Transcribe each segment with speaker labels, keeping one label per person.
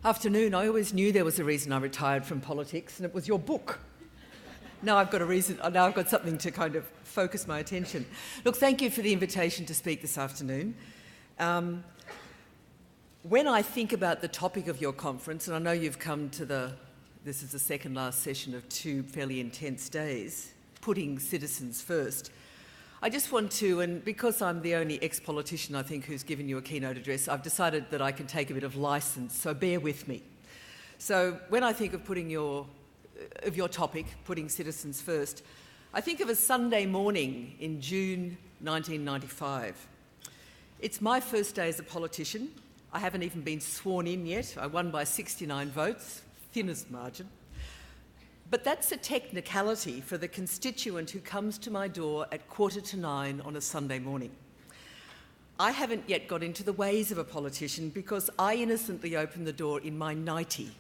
Speaker 1: Afternoon. I always knew there was a reason I retired from politics, and it was your book. Now I've got a reason. Now I've got something to kind of focus my attention. Look, thank you for the invitation to speak this afternoon. When I think about the topic of your conference, and I know you've come to this is the second last session of 2 fairly intense days, putting citizens first. I just want to, and because I'm the only ex-politician I think who's given you a keynote address, I've decided that I can take a bit of licence, so bear with me. So when I think of your topic, putting citizens first, I think of a Sunday morning in June 1995. It's my first day as a politician. I haven't even been sworn in yet. I won by 69 votes, thinnest margin. But that's a technicality for the constituent who comes to my door at 8:45 on a Sunday morning. I haven't yet got into the ways of a politician because I innocently opened the door in my nightie.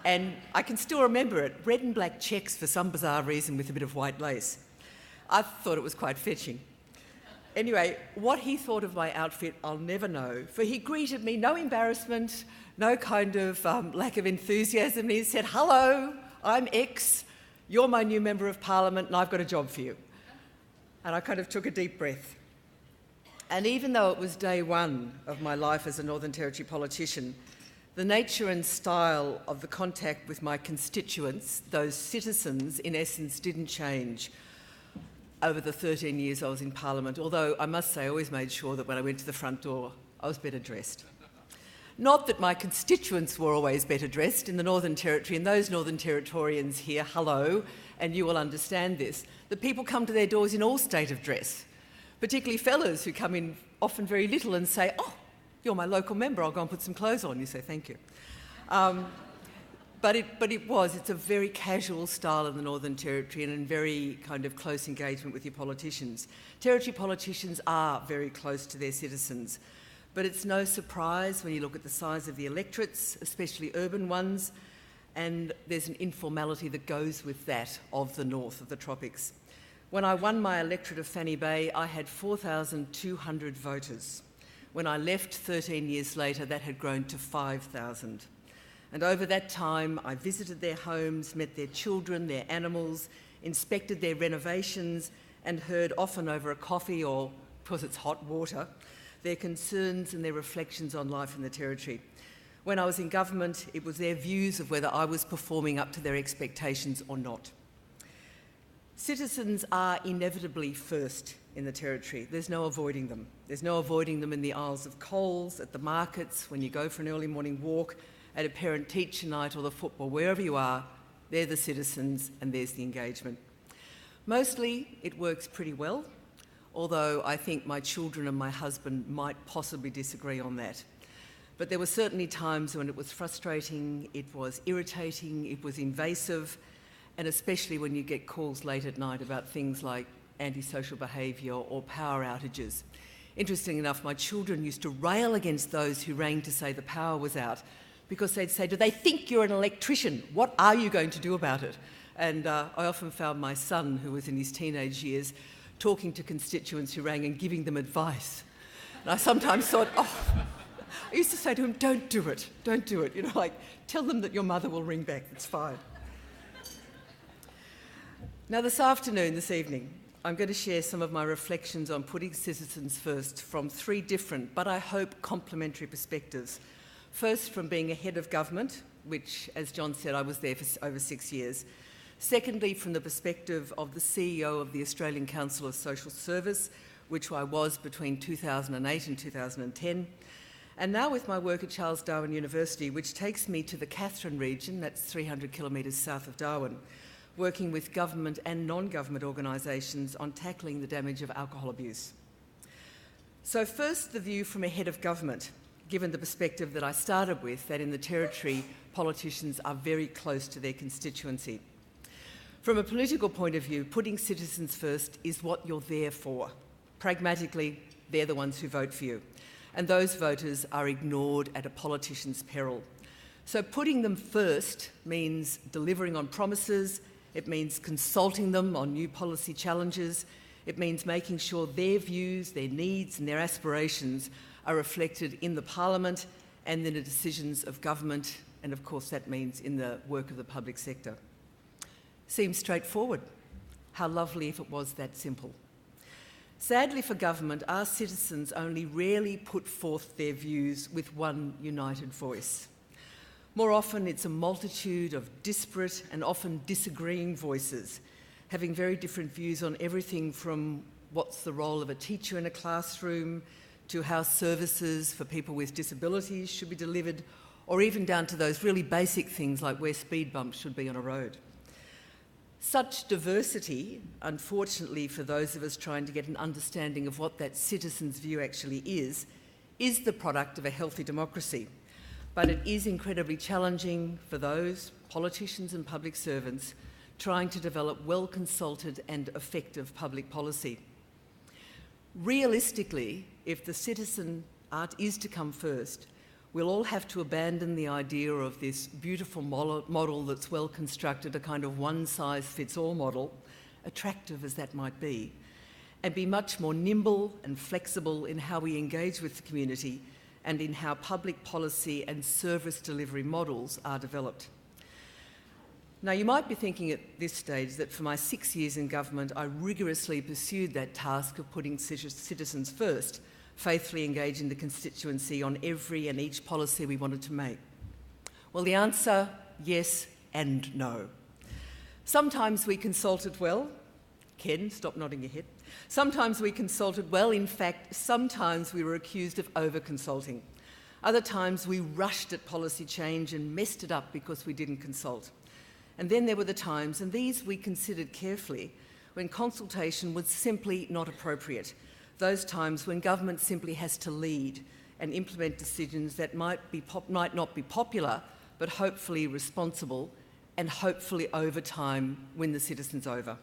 Speaker 1: And I can still remember it, red and black checks for some bizarre reason with a bit of white lace. I thought it was quite fetching. Anyway, what he thought of my outfit, I'll never know, for he greeted me, no embarrassment, no kind of lack of enthusiasm. He said, "Hello, I'm X, you're my new Member of Parliament and I've got a job for you." And I kind of took a deep breath. And even though it was day one of my life as a Northern Territory politician, the nature and style of the contact with my constituents, those citizens, in essence, didn't change over the 13 years I was in Parliament, although I must say I always made sure that when I went to the front door, I was better dressed. Not that my constituents were always better dressed in the Northern Territory, and those Northern Territorians here, hello, and you will understand this, that people come to their doors in all state of dress, particularly fellas who come in often very little and say, "Oh, you're my local member, I'll go and put some clothes on." You say, "Thank you." But it's a very casual style in the Northern Territory and in very kind of close engagement with your politicians. Territory politicians are very close to their citizens. But it's no surprise when you look at the size of the electorates, especially urban ones, and there's an informality that goes with that of the north of the tropics. When I won my electorate of Fanny Bay, I had 4,200 voters. When I left 13 years later, that had grown to 5,000. And over that time, I visited their homes, met their children, their animals, inspected their renovations, and heard often over a coffee or, because it's hot water, their concerns and their reflections on life in the Territory. When I was in government, it was their views of whether I was performing up to their expectations or not. Citizens are inevitably first in the Territory. There's no avoiding them. There's no avoiding them in the aisles of Coles, at the markets, when you go for an early morning walk, at a parent-teacher night or the football, wherever you are, they're the citizens and there's the engagement. Mostly, it works pretty well, although I think my children and my husband might possibly disagree on that. But there were certainly times when it was frustrating, it was irritating, it was invasive, and especially when you get calls late at night about things like antisocial behaviour or power outages. Interesting enough, my children used to rail against those who rang to say the power was out, because they'd say, "Do they think you're an electrician? What are you going to do about it?" And I often found my son, who was in his teenage years, talking to constituents who rang and giving them advice. And I sometimes thought, I used to say to him, don't do it, you know, like, tell them that your mother will ring back, it's fine. Now this evening, I'm going to share some of my reflections on putting citizens first from 3 different, but I hope complementary perspectives. First, from being a head of government, which, as John said, I was there for over 6 years. Secondly, from the perspective of the CEO of the Australian Council of Social Service, which I was between 2008 and 2010. And now with my work at Charles Darwin University, which takes me to the Katherine region, that's 300 kilometres south of Darwin, working with government and non-government organisations on tackling the damage of alcohol abuse. So first, the view from a head of government, given the perspective that I started with, that in the Territory, politicians are very close to their constituency. From a political point of view, putting citizens first is what you're there for. Pragmatically, they're the ones who vote for you. And those voters are ignored at a politician's peril. So putting them first means delivering on promises, it means consulting them on new policy challenges, it means making sure their views, their needs and their aspirations are reflected in the Parliament and in the decisions of government, and of course that means in the work of the public sector. Seems straightforward. How lovely if it was that simple. Sadly for government, our citizens only rarely put forth their views with one united voice. More often it's a multitude of disparate and often disagreeing voices, having very different views on everything from what's the role of a teacher in a classroom, to how services for people with disabilities should be delivered, or even down to those really basic things like where speed bumps should be on a road. Such diversity, unfortunately for those of us trying to get an understanding of what that citizen's view actually is the product of a healthy democracy. But it is incredibly challenging for those, politicians and public servants, trying to develop well-consulted and effective public policy. Realistically, if the citizen art is to come first, we'll all have to abandon the idea of this beautiful model that's well constructed, a kind of one-size-fits-all model, attractive as that might be, and be much more nimble and flexible in how we engage with the community and in how public policy and service delivery models are developed. Now, you might be thinking at this stage that for my 6 years in government, I rigorously pursued that task of putting citizens first, faithfully engaging the constituency on every and each policy we wanted to make. Well, the answer, yes and no. Sometimes we consulted well. Ken, stop nodding your head. Sometimes we consulted well. In fact, sometimes we were accused of over-consulting. Other times we rushed at policy change and messed it up because we didn't consult. And then there were the times, and these we considered carefully, when consultation was simply not appropriate. Those times when government simply has to lead and implement decisions that might not be popular, but hopefully responsible, and hopefully over time win the citizens over.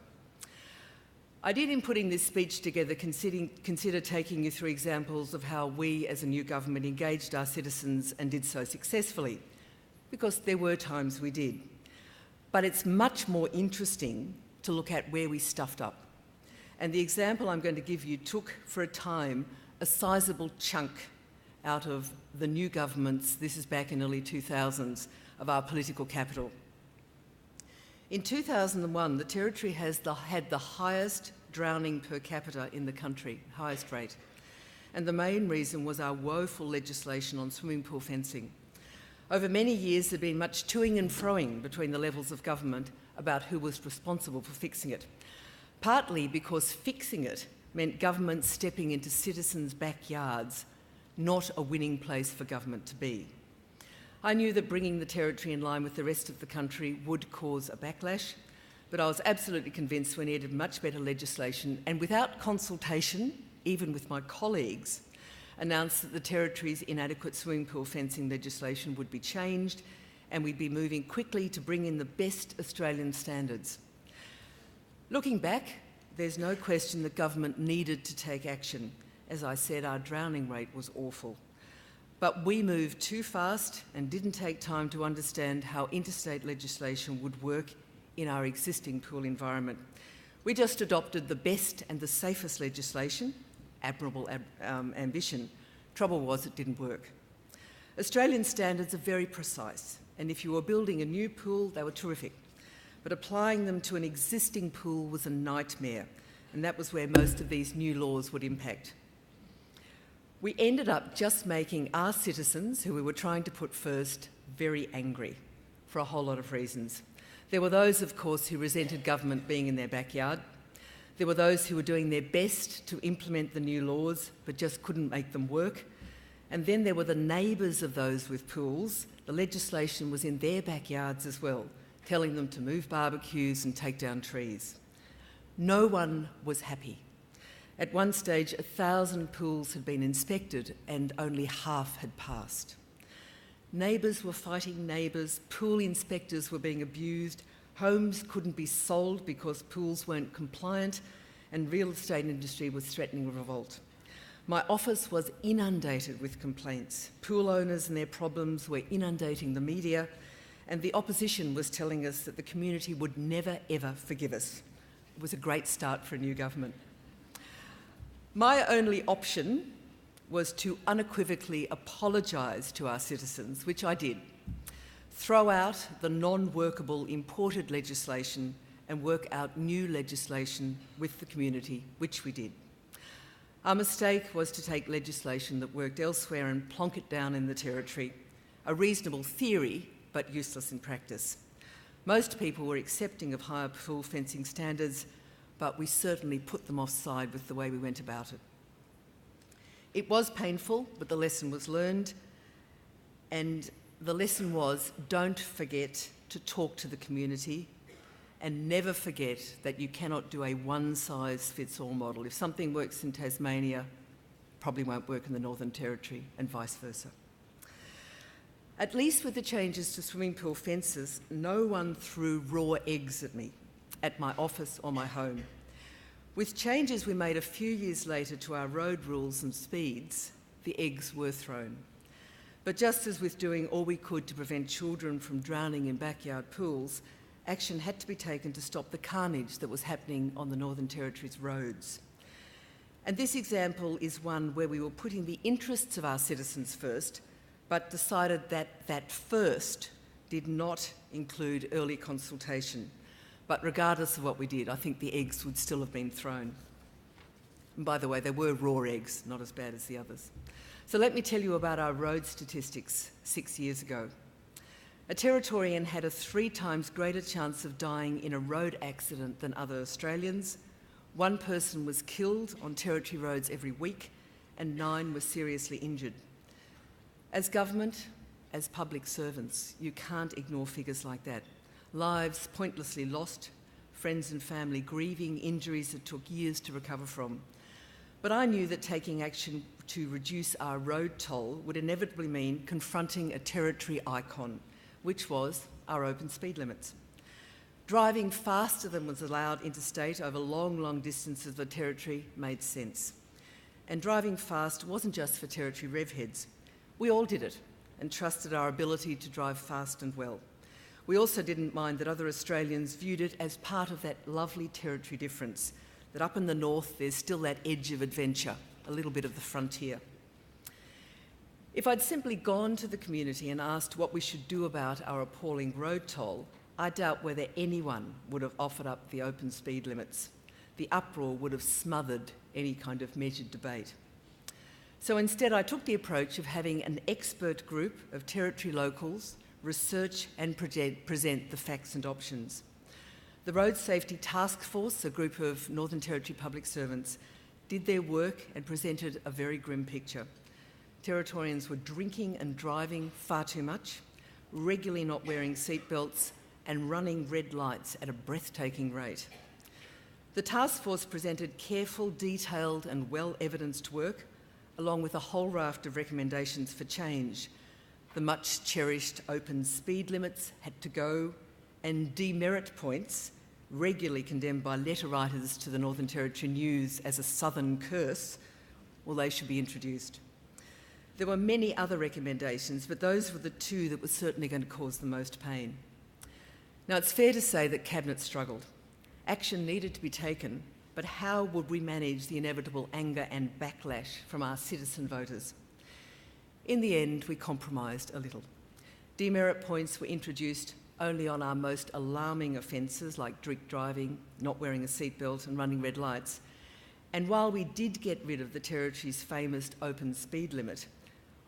Speaker 1: I did, in putting this speech together, consider taking you through examples of how we as a new government engaged our citizens and did so successfully, because there were times we did. But it's much more interesting to look at where we stuffed up. And the example I'm going to give you took, for a time, a sizable chunk out of the new government's, this is back in early 2000s, of our political capital. In 2001, the Territory had the highest drowning per capita in the country, highest rate. And the main reason was our woeful legislation on swimming pool fencing. Over many years, there had been much toing and froing between the levels of government about who was responsible for fixing it, partly because fixing it meant government stepping into citizens' backyards, not a winning place for government to be. I knew that bringing the Territory in line with the rest of the country would cause a backlash, but I was absolutely convinced we needed much better legislation, and without consultation, even with my colleagues, announced that the Territory's inadequate swimming pool fencing legislation would be changed and we'd be moving quickly to bring in the best Australian standards. Looking back, there's no question that government needed to take action. As I said, our drowning rate was awful. But we moved too fast and didn't take time to understand how interstate legislation would work in our existing pool environment. We just adopted the best and the safest legislation, admirable ambition. Trouble was, it didn't work. Australian standards are very precise, and if you were building a new pool, they were terrific. But applying them to an existing pool was a nightmare, and that was where most of these new laws would impact. We ended up just making our citizens, who we were trying to put first, very angry for a whole lot of reasons. There were those, of course, who resented government being in their backyard. There were those who were doing their best to implement the new laws but just couldn't make them work. And then there were the neighbours of those with pools. The legislation was in their backyards as well, telling them to move barbecues and take down trees. No one was happy. At one stage, 1,000 pools had been inspected and only half had passed. Neighbours were fighting neighbours, pool inspectors were being abused, homes couldn't be sold because pools weren't compliant, and real estate industry was threatening revolt. My office was inundated with complaints. Pool owners and their problems were inundating the media, and the opposition was telling us that the community would never, ever forgive us. It was a great start for a new government. My only option was to unequivocally apologise to our citizens, which I did, throw out the non-workable imported legislation and work out new legislation with the community, which we did. Our mistake was to take legislation that worked elsewhere and plonk it down in the Territory, a reasonable theory, but useless in practice. Most people were accepting of higher pool fencing standards, but we certainly put them offside with the way we went about it. It was painful, but the lesson was learned, and the lesson was don't forget to talk to the community and never forget that you cannot do a one-size-fits-all model. If something works in Tasmania, probably won't work in the Northern Territory, and vice versa. At least with the changes to swimming pool fences, no one threw raw eggs at me, at my office or my home. With changes we made a few years later to our road rules and speeds, the eggs were thrown. But just as with doing all we could to prevent children from drowning in backyard pools, action had to be taken to stop the carnage that was happening on the Northern Territory's roads. And this example is one where we were putting the interests of our citizens first, but decided that that first did not include early consultation. But regardless of what we did, I think the eggs would still have been thrown. And by the way, they were raw eggs, not as bad as the others. So let me tell you about our road statistics 6 years ago. A Territorian had a 3 times greater chance of dying in a road accident than other Australians. 1 person was killed on Territory roads every week, and 9 were seriously injured. As government, as public servants, you can't ignore figures like that. Lives pointlessly lost, friends and family grieving injuries that took years to recover from. But I knew that taking action to reduce our road toll would inevitably mean confronting a Territory icon, which was our open speed limits. Driving faster than was allowed interstate over long distances of the Territory made sense. And driving fast wasn't just for Territory rev heads. We all did it and trusted our ability to drive fast and well. We also didn't mind that other Australians viewed it as part of that lovely Territory difference, that up in the north there's still that edge of adventure, a little bit of the frontier. If I'd simply gone to the community and asked what we should do about our appalling road toll, I doubt whether anyone would have offered up the open speed limits. The uproar would have smothered any kind of measured debate. So instead, I took the approach of having an expert group of Territory locals research and present the facts and options. The Road Safety Task Force, a group of Northern Territory public servants, did their work and presented a very grim picture. Territorians were drinking and driving far too much, regularly not wearing seatbelts, and running red lights at a breathtaking rate. The task force presented careful, detailed and well-evidenced work, along with a whole raft of recommendations for change. The much-cherished open speed limits had to go, and demerit points, regularly condemned by letter writers to the Northern Territory News as a southern curse, well, they should be introduced. There were many other recommendations, but those were the 2 that were certainly going to cause the most pain. Now, it's fair to say that Cabinet struggled. Action needed to be taken, but how would we manage the inevitable anger and backlash from our citizen voters? In the end, we compromised a little. Demerit points were introduced only on our most alarming offences like drink driving, not wearing a seatbelt and running red lights. And while we did get rid of the Territory's famous open speed limit,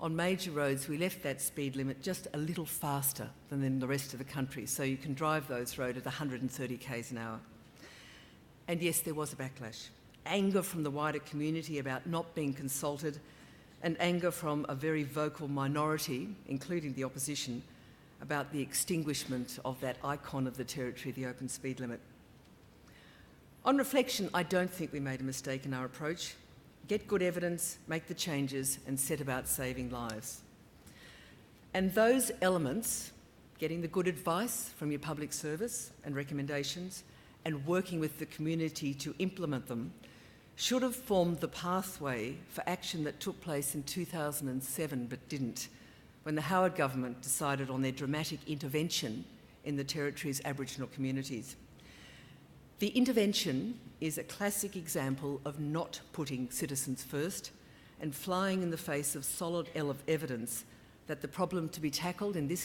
Speaker 1: on major roads we left that speed limit just a little faster than in the rest of the country, so you can drive those roads at 130 k's an hour. And yes, there was a backlash. Anger from the wider community about not being consulted, and anger from a very vocal minority, including the opposition, about the extinguishment of that icon of the Territory, the open speed limit. On reflection, I don't think we made a mistake in our approach. Get good evidence, make the changes, and set about saving lives. And those elements, getting the good advice from your public service and recommendations, and working with the community to implement them, should have formed the pathway for action that took place in 2007 but didn't, when the Howard government decided on their dramatic intervention in the Territory's Aboriginal communities. The intervention is a classic example of not putting citizens first and flying in the face of solid evidence that the problem to be tackled in this